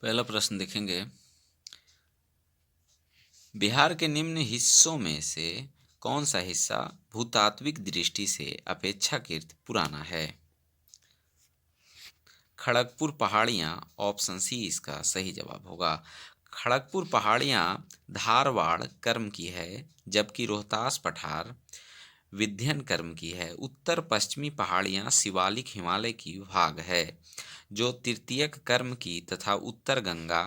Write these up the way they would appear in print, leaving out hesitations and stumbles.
पहला प्रश्न देखेंगे, बिहार के निम्न हिस्सों में से कौन सा हिस्सा भूतात्विक दृष्टि से अपेक्षाकृत पुराना है? खड़गपुर पहाड़ियाँ, ऑप्शन सी इसका सही जवाब होगा। खड़गपुर पहाड़ियाँ धारवाड़ कर्म की है, जबकि रोहतास पठार विंध्यन कर्म की है। उत्तर पश्चिमी पहाड़ियाँ शिवालिक हिमालय की भाग है, जो तृतीयक कर्म की तथा उत्तर गंगा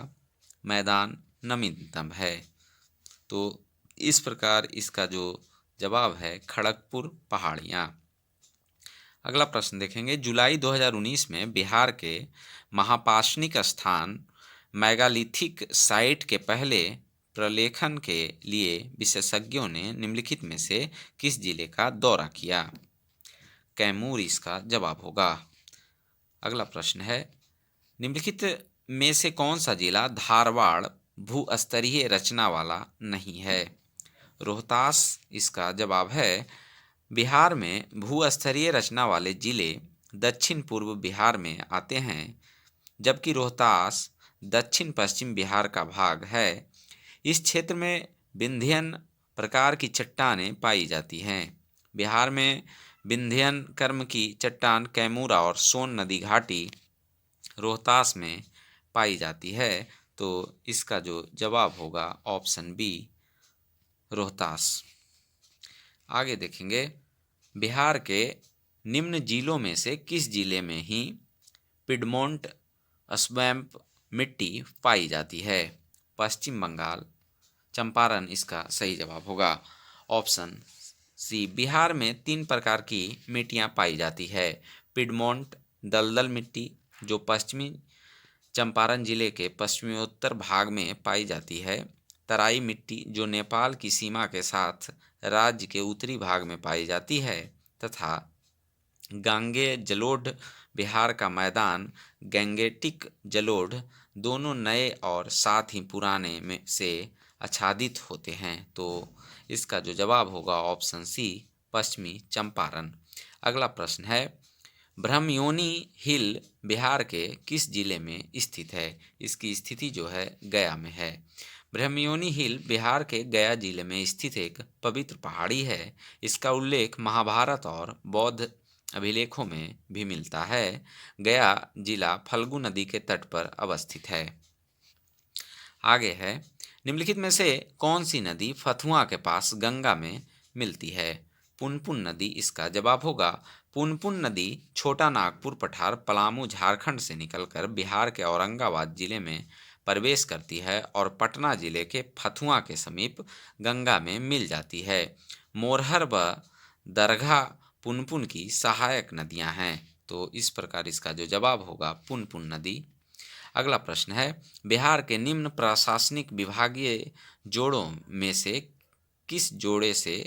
मैदान नवीनतम है। तो इस प्रकार इसका जो जवाब है खड़गपुर पहाड़ियाँ। अगला प्रश्न देखेंगे, जुलाई 2019 में बिहार के महापाषाणिक स्थान मेगालिथिक साइट के पहले प्रलेखन के लिए विशेषज्ञों ने निम्नलिखित में से किस जिले का दौरा किया? कैमूर इसका जवाब होगा। अगला प्रश्न है, निम्नलिखित में से कौन सा जिला धारवाड़ भूस्तरीय रचना वाला नहीं है? रोहतास इसका जवाब है। बिहार में भूस्तरीय रचना वाले जिले दक्षिण पूर्व बिहार में आते हैं, जबकि रोहतास दक्षिण पश्चिम बिहार का भाग है। इस क्षेत्र में विंध्यन प्रकार की चट्टानें पाई जाती हैं। बिहार में विंध्यन कर्म की चट्टान कैमूर और सोन नदी घाटी रोहतास में पाई जाती है। तो इसका जो जवाब होगा ऑप्शन बी, रोहतास। आगे देखेंगे, बिहार के निम्न जिलों में से किस जिले में ही पिडमोंट स्वैम्प मिट्टी पाई जाती है? पश्चिम बंगाल, चंपारण इसका सही जवाब होगा। ऑप्शन सी, बिहार में 3 प्रकार की मिट्टियाँ पाई जाती है। पिडमोंट दलदल मिट्टी, जो पश्चिमी चंपारण जिले के पश्चिमोत्तर भाग में पाई जाती है। तराई मिट्टी, जो नेपाल की सीमा के साथ राज्य के उत्तरी भाग में पाई जाती है। तथा गांगेय जलोढ़, बिहार का मैदान गैंगेटिक जलोढ़, दोनों नए और साथ ही पुराने में से आच्छादित होते हैं। तो इसका जो जवाब होगा ऑप्शन सी, पश्चिमी चंपारण। अगला प्रश्न है, ब्रह्मयोनी हिल बिहार के किस जिले में स्थित है? इसकी स्थिति जो है गया में है। ब्रह्मयोनी हिल बिहार के गया जिले में स्थित एक पवित्र पहाड़ी है। इसका उल्लेख महाभारत और बौद्ध अभिलेखों में भी मिलता है। गया जिला फल्गु नदी के तट पर अवस्थित है। आगे है, निम्नलिखित में से कौन सी नदी फतुआ के पास गंगा में मिलती है? पुनपुन नदी इसका जवाब होगा। पुनपुन नदी छोटा नागपुर पठार पलामू झारखंड से निकलकर बिहार के औरंगाबाद जिले में प्रवेश करती है और पटना जिले के फतुआ के समीप गंगा में मिल जाती है। मोरहर व दरघा पुनपुन की सहायक नदियां हैं। तो इस प्रकार इसका जो जवाब होगा पुनपुन नदी। अगला प्रश्न है, बिहार के निम्न प्रशासनिक विभागीय जोड़ों में से किस जोड़े से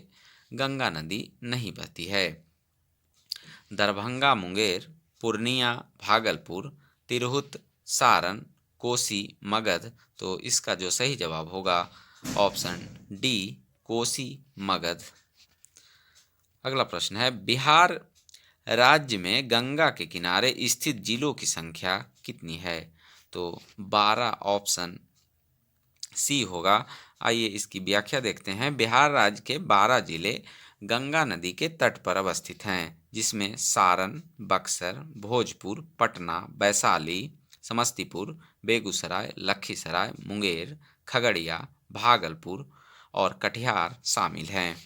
गंगा नदी नहीं बहती है? दरभंगा मुंगेर, पूर्णिया भागलपुर, तिरहुत सारण, कोसी मगध। तो इसका जो सही जवाब होगा ऑप्शन डी, कोसी मगध। अगला प्रश्न है, बिहार राज्य में गंगा के किनारे स्थित जिलों की संख्या कितनी है? तो 12 ऑप्शन सी होगा। आइए इसकी व्याख्या देखते हैं। बिहार राज्य के 12 जिले गंगा नदी के तट पर अवस्थित हैं, जिसमें सारण, बक्सर, भोजपुर, पटना, वैशाली, समस्तीपुर, बेगूसराय, लखीसराय, मुंगेर, खगड़िया, भागलपुर और कटिहार शामिल हैं।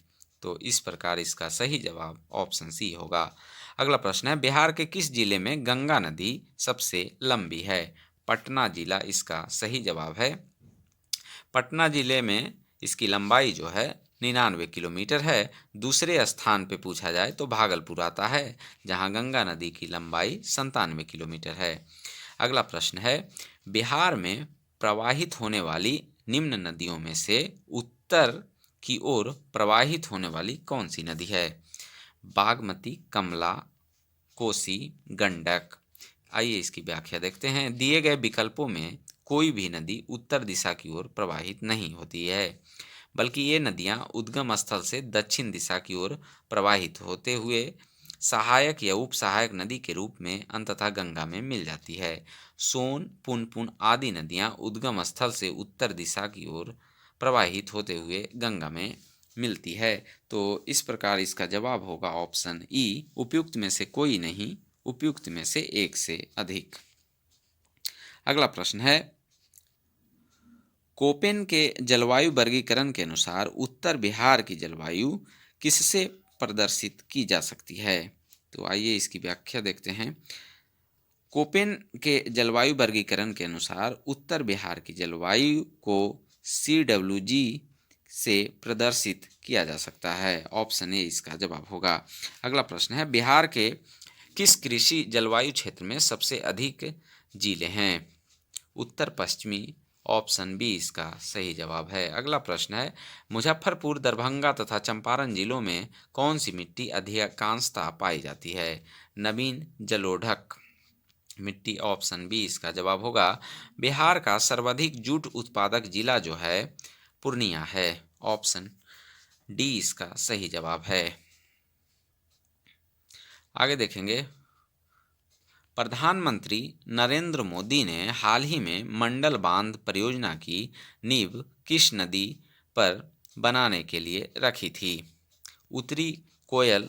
तो इस प्रकार इसका सही जवाब ऑप्शन सी होगा। अगला प्रश्न है, बिहार के किस जिले में गंगा नदी सबसे लंबी है? पटना जिला इसका सही जवाब है। पटना जिले में इसकी लंबाई जो है 99 किलोमीटर है। दूसरे स्थान पे पूछा जाए तो भागलपुर आता है, जहां गंगा नदी की लंबाई 97 किलोमीटर है। अगला प्रश्न है, बिहार में प्रवाहित होने वाली निम्न नदियों में से उत्तर की ओर प्रवाहित होने वाली कौन सी नदी है? बागमती, कमला, कोसी, गंडक। आइए इसकी व्याख्या देखते हैं। दिए गए विकल्पों में कोई भी नदी उत्तर दिशा की ओर प्रवाहित नहीं होती है, बल्कि ये नदियां उद्गम स्थल से दक्षिण दिशा की ओर प्रवाहित होते हुए सहायक या उप सहायक नदी के रूप में अंततः गंगा में मिल जाती है। सोन, पुनपुन आदि नदियां उद्गम स्थल से उत्तर दिशा की ओर प्रवाहित होते हुए गंगा में मिलती है। तो इस प्रकार इसका जवाब होगा ऑप्शन ई, उपयुक्त में से कोई नहीं, उपयुक्त में से एक से अधिक। अगला प्रश्न है, कोपेन के जलवायु वर्गीकरण के अनुसार उत्तर बिहार की जलवायु किससे प्रदर्शित की जा सकती है? तो आइए इसकी व्याख्या देखते हैं। कोपेन के जलवायु वर्गीकरण के अनुसार उत्तर बिहार की जलवायु को CWG से प्रदर्शित किया जा सकता है। ऑप्शन ए इसका जवाब होगा। अगला प्रश्न है, बिहार के किस कृषि जलवायु क्षेत्र में सबसे अधिक जिले हैं? उत्तर पश्चिमी। ऑप्शन बी इसका सही जवाब है। अगला प्रश्न है, मुजफ्फरपुर, दरभंगा तथा चंपारण जिलों में कौन सी मिट्टी अधिकांशतः पाई जाती है? नवीन जलोढ़क मिट्टी। ऑप्शन बी इसका जवाब होगा। बिहार का सर्वाधिक जूट उत्पादक जिला जो है पूर्णिया है। ऑप्शन डी इसका सही जवाब है। आगे देखेंगे, प्रधानमंत्री नरेंद्र मोदी ने हाल ही में मंडल बांध परियोजना की नींव किस नदी पर बनाने के लिए रखी थी? उत्तरी कोयल।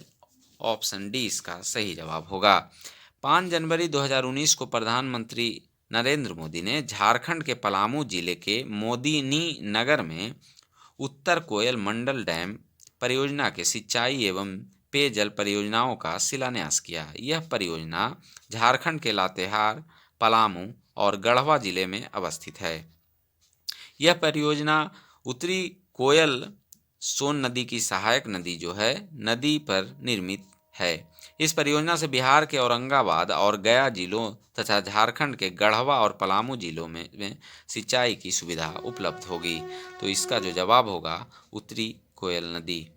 ऑप्शन डी इसका सही जवाब होगा। 5 जनवरी 2019 को प्रधानमंत्री नरेंद्र मोदी ने झारखंड के पलामू जिले के मोदिनी नगर में उत्तर कोयल मंडल डैम परियोजना के सिंचाई एवं पेयजल परियोजनाओं का शिलान्यास किया। यह परियोजना झारखंड के लातेहार, पलामू और गढ़वा जिले में अवस्थित है। यह परियोजना उत्तरी कोयल सोन नदी की सहायक नदी जो है नदी पर निर्मित है। इस परियोजना से बिहार के औरंगाबाद और गया जिलों तथा झारखंड के गढ़वा और पलामू जिलों में सिंचाई की सुविधा उपलब्ध होगी। तो इसका जो जवाब होगा उत्तरी कोयल नदी।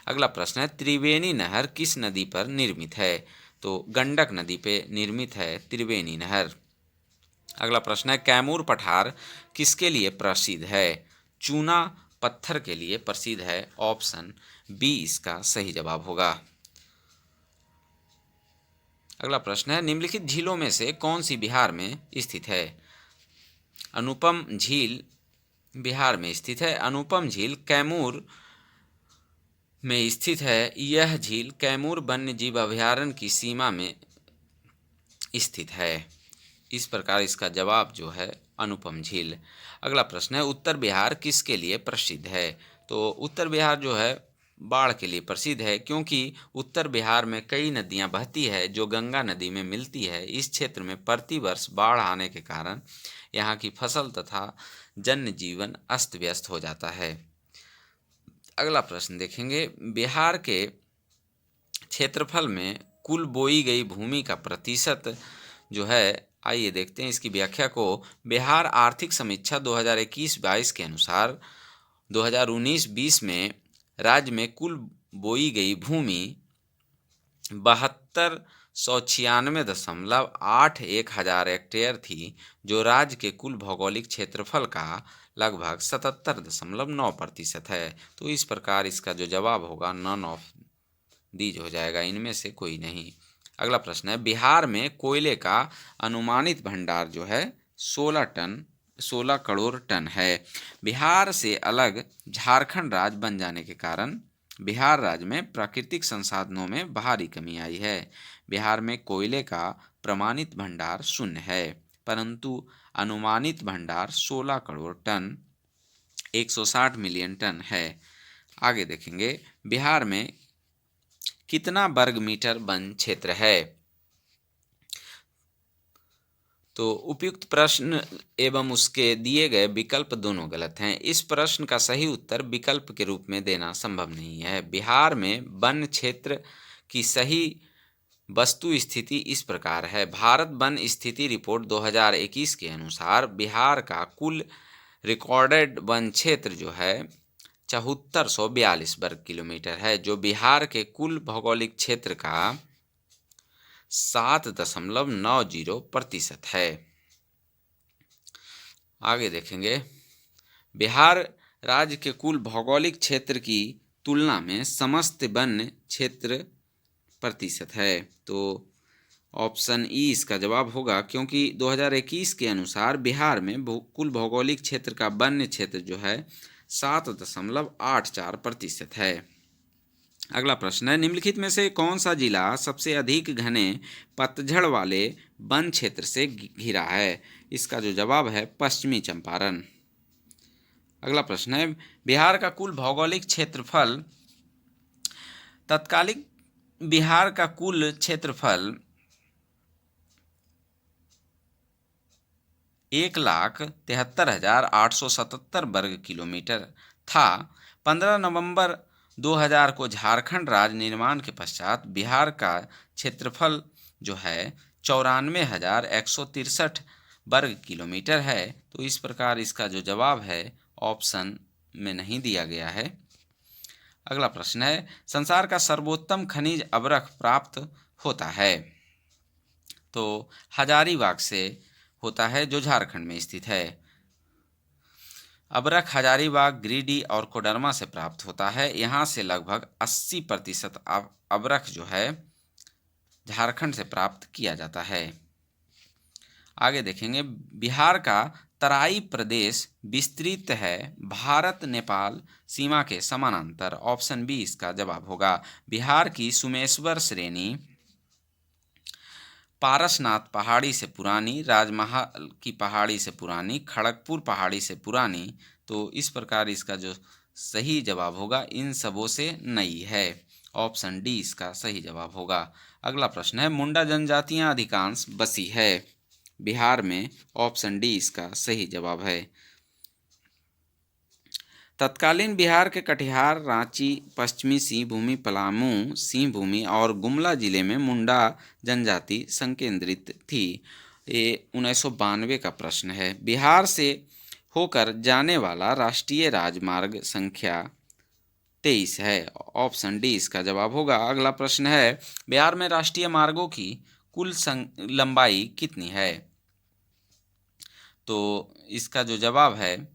अगला प्रश्न है, त्रिवेणी नहर किस नदी पर निर्मित है? तो गंडक नदी पे निर्मित है त्रिवेणी नहर। अगला प्रश्न है, कैमूर पठार किसके लिए प्रसिद्ध है? चूना पत्थर के लिए प्रसिद्ध है। ऑप्शन बी इसका सही जवाब होगा। अगला प्रश्न है, निम्नलिखित झीलों में से कौन सी बिहार में स्थित है? अनुपम झील बिहार में स्थित है। अनुपम झील कैमूर में स्थित है। यह झील कैमूर वन्य जीव अभयारण्य की सीमा में स्थित है। इस प्रकार इसका जवाब जो है अनुपम झील। अगला प्रश्न है, उत्तर बिहार किसके लिए प्रसिद्ध है? तो उत्तर बिहार जो है बाढ़ के लिए प्रसिद्ध है, क्योंकि उत्तर बिहार में कई नदियां बहती है जो गंगा नदी में मिलती है। इस क्षेत्र में प्रतिवर्ष बाढ़ आने के कारण यहाँ की फसल तथा जनजीवन अस्त व्यस्त हो जाता है। अगला प्रश्न देखेंगे, बिहार के क्षेत्रफल में कुल बोई गई भूमि का प्रतिशत जो है, आइए देखते हैं इसकी व्याख्या को। बिहार आर्थिक समीक्षा 2021-22 के अनुसार 2019-20 में राज्य में कुल बोई गई भूमि 7296.81 हजार हेक्टेयर थी, जो राज्य के कुल भौगोलिक क्षेत्रफल का लगभग 77.9% है। तो इस प्रकार इसका जो जवाब होगा नन ऑफ दीज हो जाएगा, इनमें से कोई नहीं। अगला प्रश्न है, बिहार में कोयले का अनुमानित भंडार जो है 16 करोड़ टन है। बिहार से अलग झारखंड राज्य बन जाने के कारण बिहार राज्य में प्राकृतिक संसाधनों में भारी कमी आई है। बिहार में कोयले का प्रमाणित भंडार 0 है, परंतु अनुमानित भंडार 16 करोड़ टन 160 मिलियन टन है। आगे देखेंगे, बिहार में कितना वर्ग मीटर वन क्षेत्र है? तो उपयुक्त प्रश्न एवं उसके दिए गए विकल्प दोनों गलत हैं। इस प्रश्न का सही उत्तर विकल्प के रूप में देना संभव नहीं है। बिहार में वन क्षेत्र की सही वस्तु स्थिति इस प्रकार है। भारत वन स्थिति रिपोर्ट 2021 के अनुसार बिहार का कुल रिकॉर्डेड वन क्षेत्र जो है 7442 वर्ग किलोमीटर है, जो बिहार के कुल भौगोलिक क्षेत्र का 7.90% है। आगे देखेंगे, बिहार राज्य के कुल भौगोलिक क्षेत्र की तुलना में समस्त वन क्षेत्र प्रतिशत है। तो ऑप्शन ई इसका जवाब होगा, क्योंकि 2021 के अनुसार बिहार में कुल भौगोलिक क्षेत्र का वन्य क्षेत्र जो है 7.84% है। अगला प्रश्न है, निम्नलिखित में से कौन सा जिला सबसे अधिक घने पतझड़ वाले वन क्षेत्र से घिरा है? इसका जो जवाब है पश्चिमी चंपारण। अगला प्रश्न है, बिहार का कुल भौगोलिक क्षेत्रफल तत्कालिक बिहार का कुल क्षेत्रफल 1,73,877 वर्ग किलोमीटर था। 15 नवंबर 2000 को झारखंड राज्य निर्माण के पश्चात बिहार का क्षेत्रफल जो है 94,163 वर्ग किलोमीटर है। तो इस प्रकार इसका जो जवाब है ऑप्शन में नहीं दिया गया है। अगला प्रश्न है, संसार का सर्वोत्तम खनिज अभ्रक प्राप्त होता है? तो हजारीबाग से होता है, जो झारखंड में स्थित है। अभ्रक हजारीबाग, गिरिडीह और कोडरमा से प्राप्त होता है। यहाँ से लगभग 80% अभ्रक जो है झारखंड से प्राप्त किया जाता है। आगे देखेंगे, बिहार का तराई प्रदेश विस्तृत है भारत नेपाल सीमा के समानांतर। ऑप्शन बी इसका जवाब होगा। बिहार की सुमेश्वर श्रेणी पारसनाथ पहाड़ी से पुरानी, राजमहल की पहाड़ी से पुरानी, खड़गपुर पहाड़ी से पुरानी। तो इस प्रकार इसका जो सही जवाब होगा इन सबों से नई है। ऑप्शन डी इसका सही जवाब होगा। अगला प्रश्न है, मुंडा जनजातियां अधिकांश बसी है बिहार में। ऑप्शन डी इसका सही जवाब है। तत्कालीन बिहार के कटिहार, रांची, पश्चिमी सिंहभूमि, पलामू सिंहभूमि और गुमला जिले में मुंडा जनजाति संकेंद्रित थी। ये 1992 का प्रश्न है। बिहार से होकर जाने वाला राष्ट्रीय राजमार्ग संख्या 23 है। ऑप्शन डी इसका जवाब होगा। अगला प्रश्न है, बिहार में राष्ट्रीय मार्गों की कुल लंबाई कितनी है? तो इसका जो जवाब है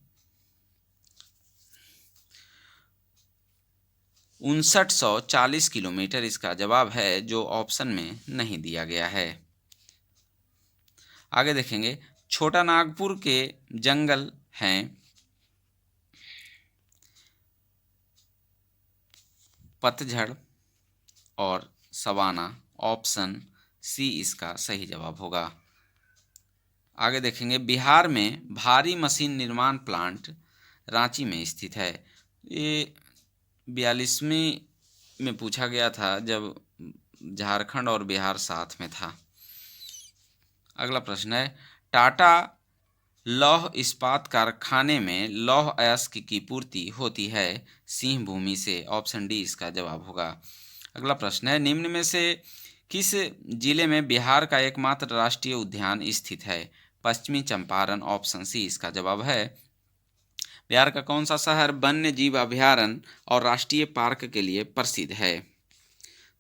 5940 किलोमीटर इसका जवाब है, जो ऑप्शन में नहीं दिया गया है। आगे देखेंगे, छोटा नागपुर के जंगल हैं पतझड़ और सवाना। ऑप्शन सी इसका सही जवाब होगा। आगे देखेंगे, बिहार में भारी मशीन निर्माण प्लांट रांची में स्थित है। ये 42वीं में पूछा गया था जब झारखंड और बिहार साथ में था। अगला प्रश्न है, टाटा लौह इस्पात कारखाने में लौह अयस्क की पूर्ति होती है सिंहभूमि से। ऑप्शन डी इसका जवाब होगा। अगला प्रश्न है, निम्न में से किस जिले में बिहार का एकमात्र राष्ट्रीय उद्यान स्थित है? पश्चिमी चंपारण। ऑप्शन सी इसका जवाब है। बिहार का कौन सा शहर वन्य जीव अभयारण्य और राष्ट्रीय पार्क के लिए प्रसिद्ध है?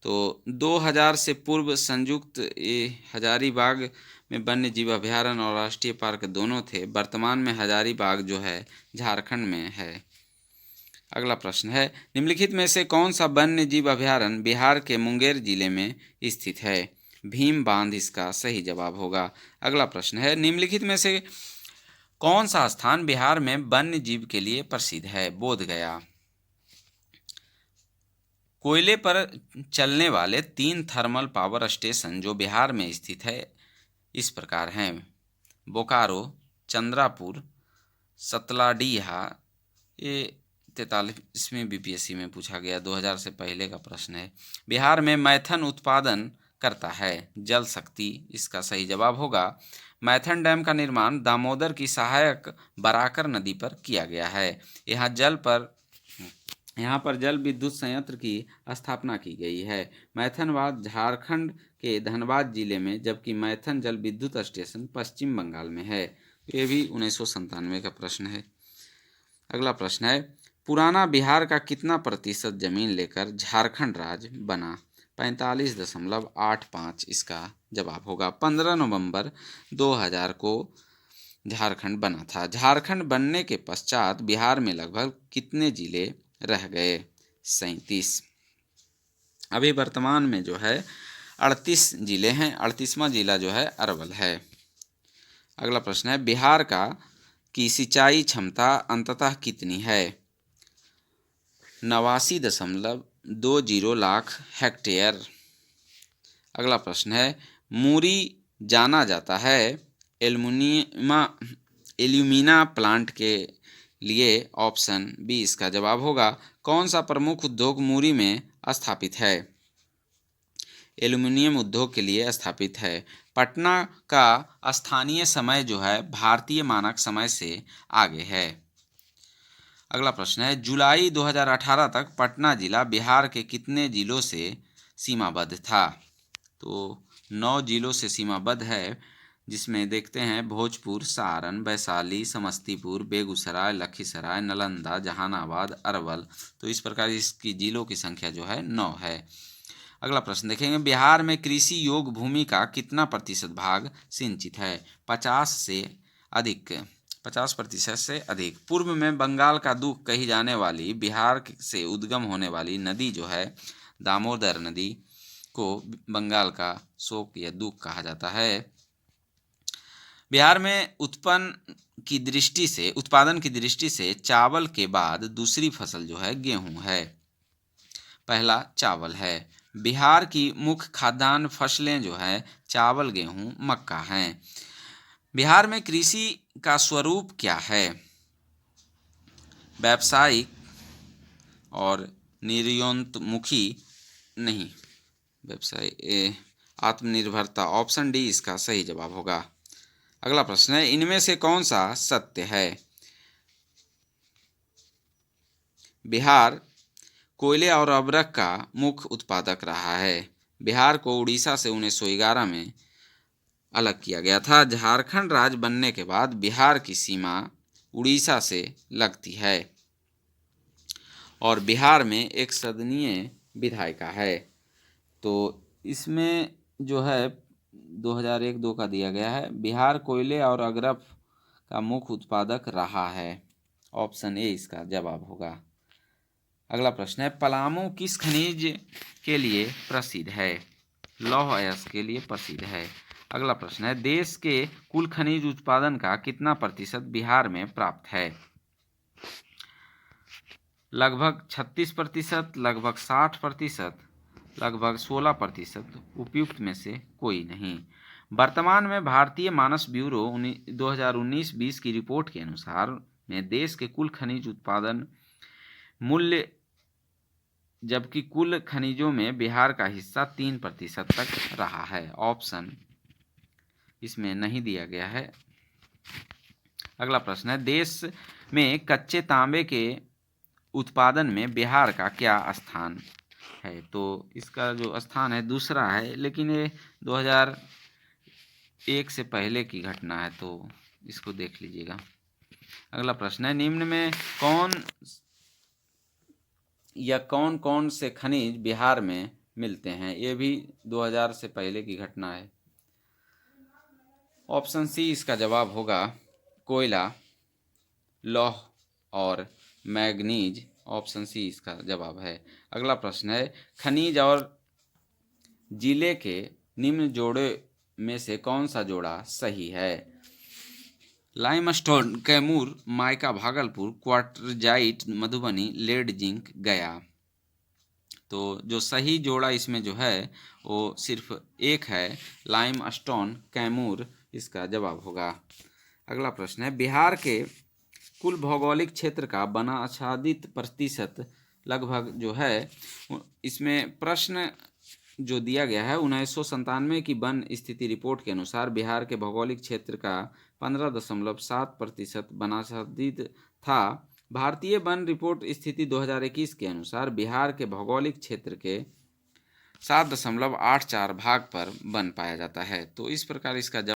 तो 2000 से पूर्व संयुक्त हजारीबाग में वन्य जीव अभयारण्य और राष्ट्रीय पार्क दोनों थे। वर्तमान में हजारीबाग जो है झारखंड में है। अगला प्रश्न है, निम्नलिखित में से कौन सा वन्य जीव अभयारण्य बिहार के मुंगेर जिले में स्थित है? भीम बांध इसका सही जवाब होगा। अगला प्रश्न है, निम्नलिखित में से कौन सा स्थान बिहार में वन्य जीव के लिए प्रसिद्ध है? बोधगया। कोयले पर चलने वाले 3 थर्मल पावर स्टेशन जो बिहार में स्थित है इस प्रकार हैं: बोकारो, चंद्रापुर, सतलाडीहा। ये 43वीं बीपीएससी में पूछा गया, 2000 से पहले का प्रश्न है। बिहार में मैथन उत्पादन करता है जल शक्ति। इसका सही जवाब होगा। मैथन डैम का निर्माण दामोदर की सहायक बराकर नदी पर किया गया है। यहाँ पर जल विद्युत संयंत्र की स्थापना की गई है। मैथनबाद झारखंड के धनबाद जिले में, जबकि मैथन जल विद्युत स्टेशन पश्चिम बंगाल में है। ये भी 1997 का प्रश्न है। अगला प्रश्न है, पुराना बिहार का कितना प्रतिशत जमीन लेकर झारखंड राज्य बना? 45.85 इसका जवाब होगा। 15 नवंबर 2000 को झारखंड बना था। झारखंड बनने के पश्चात बिहार में लगभग कितने जिले रह गए? 37। अभी वर्तमान में जो है 38 जिले हैं, 38वां जिला जो है अरवल है। अगला प्रश्न है, बिहार की सिंचाई क्षमता अंततः कितनी है? 89.20 लाख हेक्टेयर। अगला प्रश्न है, मूरी जाना जाता है एल्यूमिना प्लांट के लिए। ऑप्शन बी इसका जवाब होगा। कौन सा प्रमुख उद्योग मूरी में स्थापित है? एल्यूमिनियम उद्योग के लिए स्थापित है। पटना का स्थानीय समय जो है भारतीय मानक समय से आगे है। अगला प्रश्न है, जुलाई 2018 तक पटना जिला बिहार के कितने जिलों से सीमाबद्ध था? तो 9 जिलों से सीमाबद्ध है, जिसमें देखते हैं भोजपुर, सारण, वैशाली, समस्तीपुर, बेगूसराय, लखीसराय, नालंदा, जहानाबाद, अरवल। तो इस प्रकार इसकी जिलों की संख्या जो है 9 है। अगला प्रश्न देखेंगे, बिहार में कृषि योग्य भूमि का कितना प्रतिशत भाग सिंचित है? 50 से अधिक, 50% से अधिक। पूर्व में बंगाल का दुख कही जाने वाली बिहार से उद्गम होने वाली नदी जो है दामोदर नदी को बंगाल का शोक या दुख कहा जाता है। बिहार में उत्पादन की दृष्टि से चावल के बाद दूसरी फसल जो है गेहूं है। पहला चावल है। बिहार की मुख्य खाद्यान्न फसलें जो है चावल, गेहूं, मक्का हैं। बिहार में कृषि का स्वरूप क्या है? व्यावसायिक और निर्यातमुखी नहीं, व्यवसाय आत्मनिर्भरता। ऑप्शन डी इसका सही जवाब होगा। अगला प्रश्न है, इनमें से कौन सा सत्य है? बिहार कोयले और अभ्रक का मुख्य उत्पादक रहा है। बिहार को उड़ीसा से 1911 में अलग किया गया था। झारखंड राज्य बनने के बाद बिहार की सीमा उड़ीसा से लगती है और बिहार में एक सदनीय विधायिका है। तो इसमें जो है 2001-2 का दिया गया है। बिहार कोयले और अगरफ का मुख्य उत्पादक रहा है। ऑप्शन ए इसका जवाब होगा। अगला प्रश्न है, पलामू किस खनिज के लिए प्रसिद्ध है? लौह अयस्क के लिए प्रसिद्ध है। अगला प्रश्न है, देश के कुल खनिज उत्पादन का कितना प्रतिशत बिहार में प्राप्त है? लगभग 36%, लगभग 60%, लगभग 16%। उपयुक्त में से कोई नहीं। वर्तमान में भारतीय मानस ब्यूरो 2019-20 की रिपोर्ट के अनुसार में देश के कुल खनिज उत्पादन मूल्य, जबकि कुल खनिजों में बिहार का हिस्सा 3% तक रहा है। ऑप्शन इसमें नहीं दिया गया है। अगला प्रश्न है, देश में कच्चे तांबे के उत्पादन में बिहार का क्या स्थान है? तो इसका जो स्थान है दूसरा है, लेकिन ये 2001 से पहले की घटना है, तो इसको देख लीजिएगा। अगला प्रश्न है, निम्न में कौन कौन से खनिज बिहार में मिलते हैं? ये भी 2000 से पहले की घटना है। ऑप्शन सी इसका जवाब होगा। कोयला, लौह और मैग्नीज। ऑप्शन सी इसका जवाब है। अगला प्रश्न है, खनिज और जिले के निम्न जोड़े में से कौन सा जोड़ा सही है? Limestone Kaimur, mica Bhagalpur, quartzite Madhubani, lead zinc Gaya. तो जो सही जोड़ा इसमें जो है वो सिर्फ एक है, लाइमस्टोन कैमूर इसका जवाब होगा। अगला प्रश्न है, बिहार के कुल भौगोलिक क्षेत्र का वन आच्छादित प्रतिशत लगभग जो है, इसमें प्रश्न जो दिया गया है 1997 की वन स्थिति रिपोर्ट के अनुसार बिहार के भौगोलिक क्षेत्र का 15.7% वनाच्छादित था। भारतीय वन रिपोर्ट स्थिति 2021 के अनुसार बिहार के भौगोलिक क्षेत्र के 7.84 भाग पर वन पाया जाता है। तो इस प्रकार इसका